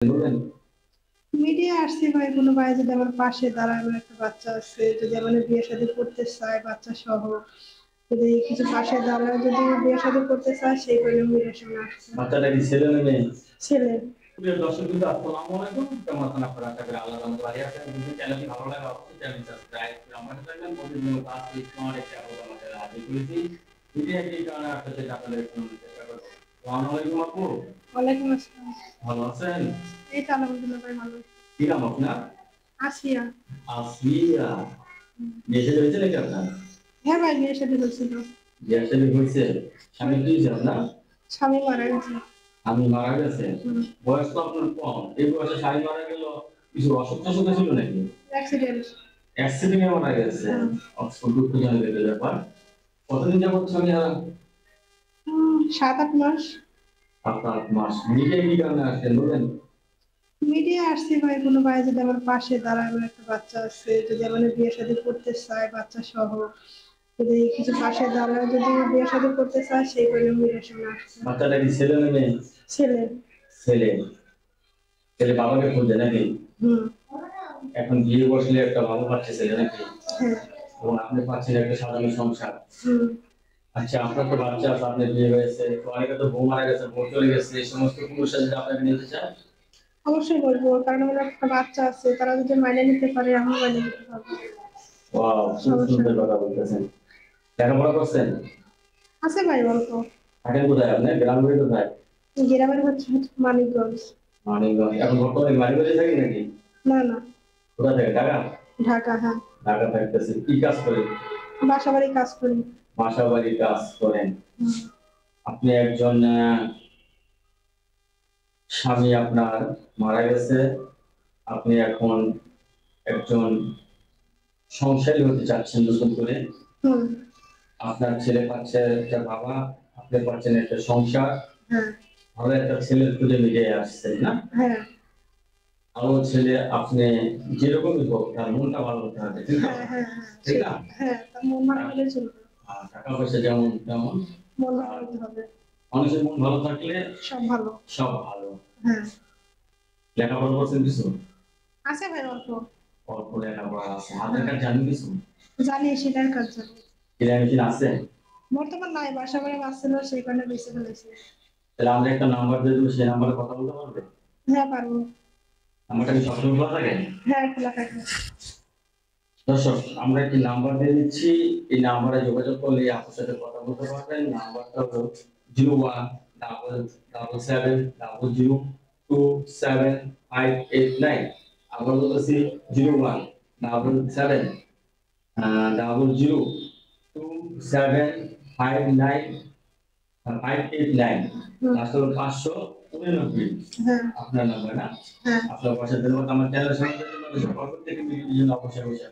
বলবেন। মিডিয়া আসছে ভাই, কোনো ভাই যদি আমার পাশে দাঁড়ায়, আমার একটা বাচ্চা আছে, যদি আমার বিয়ে শাদী করতে চায় বাচ্চা সহ, যদি কিছু পাশে দাঁড়ায়, যদি বিয়ে শাদী করতে চায়, সেই কারণে মিডিয়ার সামনে আসছে। বাচ্চাটা কি ছেলে না মেয়ে? ছেলে। প্রিয় দর্শক বিন্দু, আসসালামু আলাইকুম। কেমন আছেন আপনারা? আশা করি আল্লাহর রহমতে ভালো আছেন। যদি চ্যানেলটি ভালো লাগে অবশ্যই চ্যানেল সাবস্ক্রাইব করে আমাদের থাকবেন। প্রতিদিন কাজ স্মার্ট একটা আপলোড আমাদের হাজির করেছি। মিডিয়া কি কারণে আসছে সেটা আপনাদের শোনানোর চেষ্টা করব। আসসালামু আলাইকুম আপু। ওয়ালাইকুম আসসালাম। ভালো আছেন? এই তো আলহামদুলিল্লাহ ভাই, ভালো। কি নাম আপনার? আসিয়া। আসিয়া। বিয়ে শাদী হয়েছে নাকি আপনার? হ্যাঁ ভাই, বিয়ে শাদী হয়েছিল। বিয়ে শাদী হয়েছে। স্বামী কি ছিলেন না? স্বামী মারা গেছে। আমি মারা গেছে। বয়স তো আপনার কম, এই বয়সে স্বামী মারা গেল। কিছু অসুখ টসুখ ছিল নাকি? অ্যাক্সিডেন্ট। অ্যাক্সিডেন্টে মারা গেছে। অসুখ দুঃখজনক একটা ব্যাপার। কতদিন যাবত স্বামী হারা? 7-8 মাস। 7-8 মাস। মিডিয়া কি কারণে আসছেন বলেন? মিডিয়া আসছে ভাই, কোনো ভাই যদি আমার পাশে দাঁড়ায়, আমার একটা বাচ্চা আছে, যদি আমার বিয়ে শাদী করতে চায় বাচ্চা সহ, যদি কিছু পাশে দাঁড়ায়, যদি বিয়ে শাদী করতে চায়, সেই কারণে মিডিয়ার সামনে আসছে। বাচ্চাটা কি ছেলে না মেয়ে? ছেলে। ছেলে। ছেলে বাবাকে খুঁজে নাকি? হুম। এখন বিয়ে বসলে একটা ভালো পাচ্ছে ছেলে নাকি? হ্যাঁ। এবং আপনি পাচ্ছেন একটা সাধারণ সংসার। হুম। আচ্ছা, আপনার তো বাচ্চা আছে, আপনার বিয়ে হয়েছে, তো অনেকে তো বউ মারা গেছে, বউ চলে গেছে, এই সমস্ত পুরুষরা যদি আপনাকে নিতে চায়? অবশ্যই বলবো, কারণ আমার একটা বাচ্চা আছে, তারা যদি মাইনে নিতে পারে, আমি মাইনে নিতে পারবো। ওয়াও, খুব সমস্যা সুন্দর নেই। কথা বলতেছেন। লেখাপড়া করছেন? আছে ভাই, অল্প। থাকেন কোথায়? আপনার গ্রাম বাড়ি কোথায়? গ্রামের হচ্ছে মানিকগঞ্জ। মানিকগঞ্জ। এখন বর্তমানে মানিকগঞ্জে থাকেন নাকি? না না। কোথা থেকে? ঢাকা? ঢাকা, হ্যাঁ। ঢাকা থাকতেছেন। কি কাজ করেন? বাসা বাড়ি কাজ করি। বাসা বাড়ির কাজ করেন। হুম। আপনি একজন স্বামী আপনার মারা গেছে, আপনি এখন একজন সংসারী হতে চাচ্ছেন নতুন করে। হুম। আপনার ছেলে পাচ্ছে একটা বাবা, আপনি পাচ্ছেন একটা সংসার। হ্যাঁ। ভালো একটা ছেলের খুঁজে মিলে আসছেন না? হ্যাঁ। ভালো ছেলে আপনি যেরকমই হোক, তার মনটা ভালো হতে হবে, ঠিক না? হ্যাঁ। হ্যাঁ। ঠিক না? হ্যাঁ, তার মন ভালো হলে চলবে। টাকা পয়সা যেমন তেমন, মন ভালো হতে হবে। মানুষের মন ভালো থাকলে সব ভালো। সব ভালো। হ্যাঁ। লেখাপড়া করছেন কিছু? আছে ভাই, অল্প। অল্প লেখাপড়া আছে। হাতের কাজ জানেন কিছু? জানি, সেটার কাজ জানি। সেলাই মেশিন আছে? বর্তমান নাই, বাসা বাড়ি মাছ ছিল, সেই কারণে বেঁচে ফেলেছি। তাহলে আমরা একটা নাম্বার দিয়ে দেবো, সেই নাম্বারে কথা বলতে পারবে? হ্যাঁ, পারবো। নাম্বারটা কি সবসময় খোলা থাকে? হ্যাঁ, খোলা থাকে। দর্শক, আমরা একটি নাম্বার দিয়ে দিচ্ছি। এই নাম্বারে যোগাযোগ করলে আপনার সাথে কথা বলতে পারবেন। নাম্বারটা হলো 010000275889। আবার বলতেছি 01002759 আসলে 599। হ্যাঁ। আপনার নাম্বার না? হ্যাঁ। আপনার পাশে ধন্যবাদ। আমার চ্যানেল সম্বন্ধে অবশ্যই অবশ্যই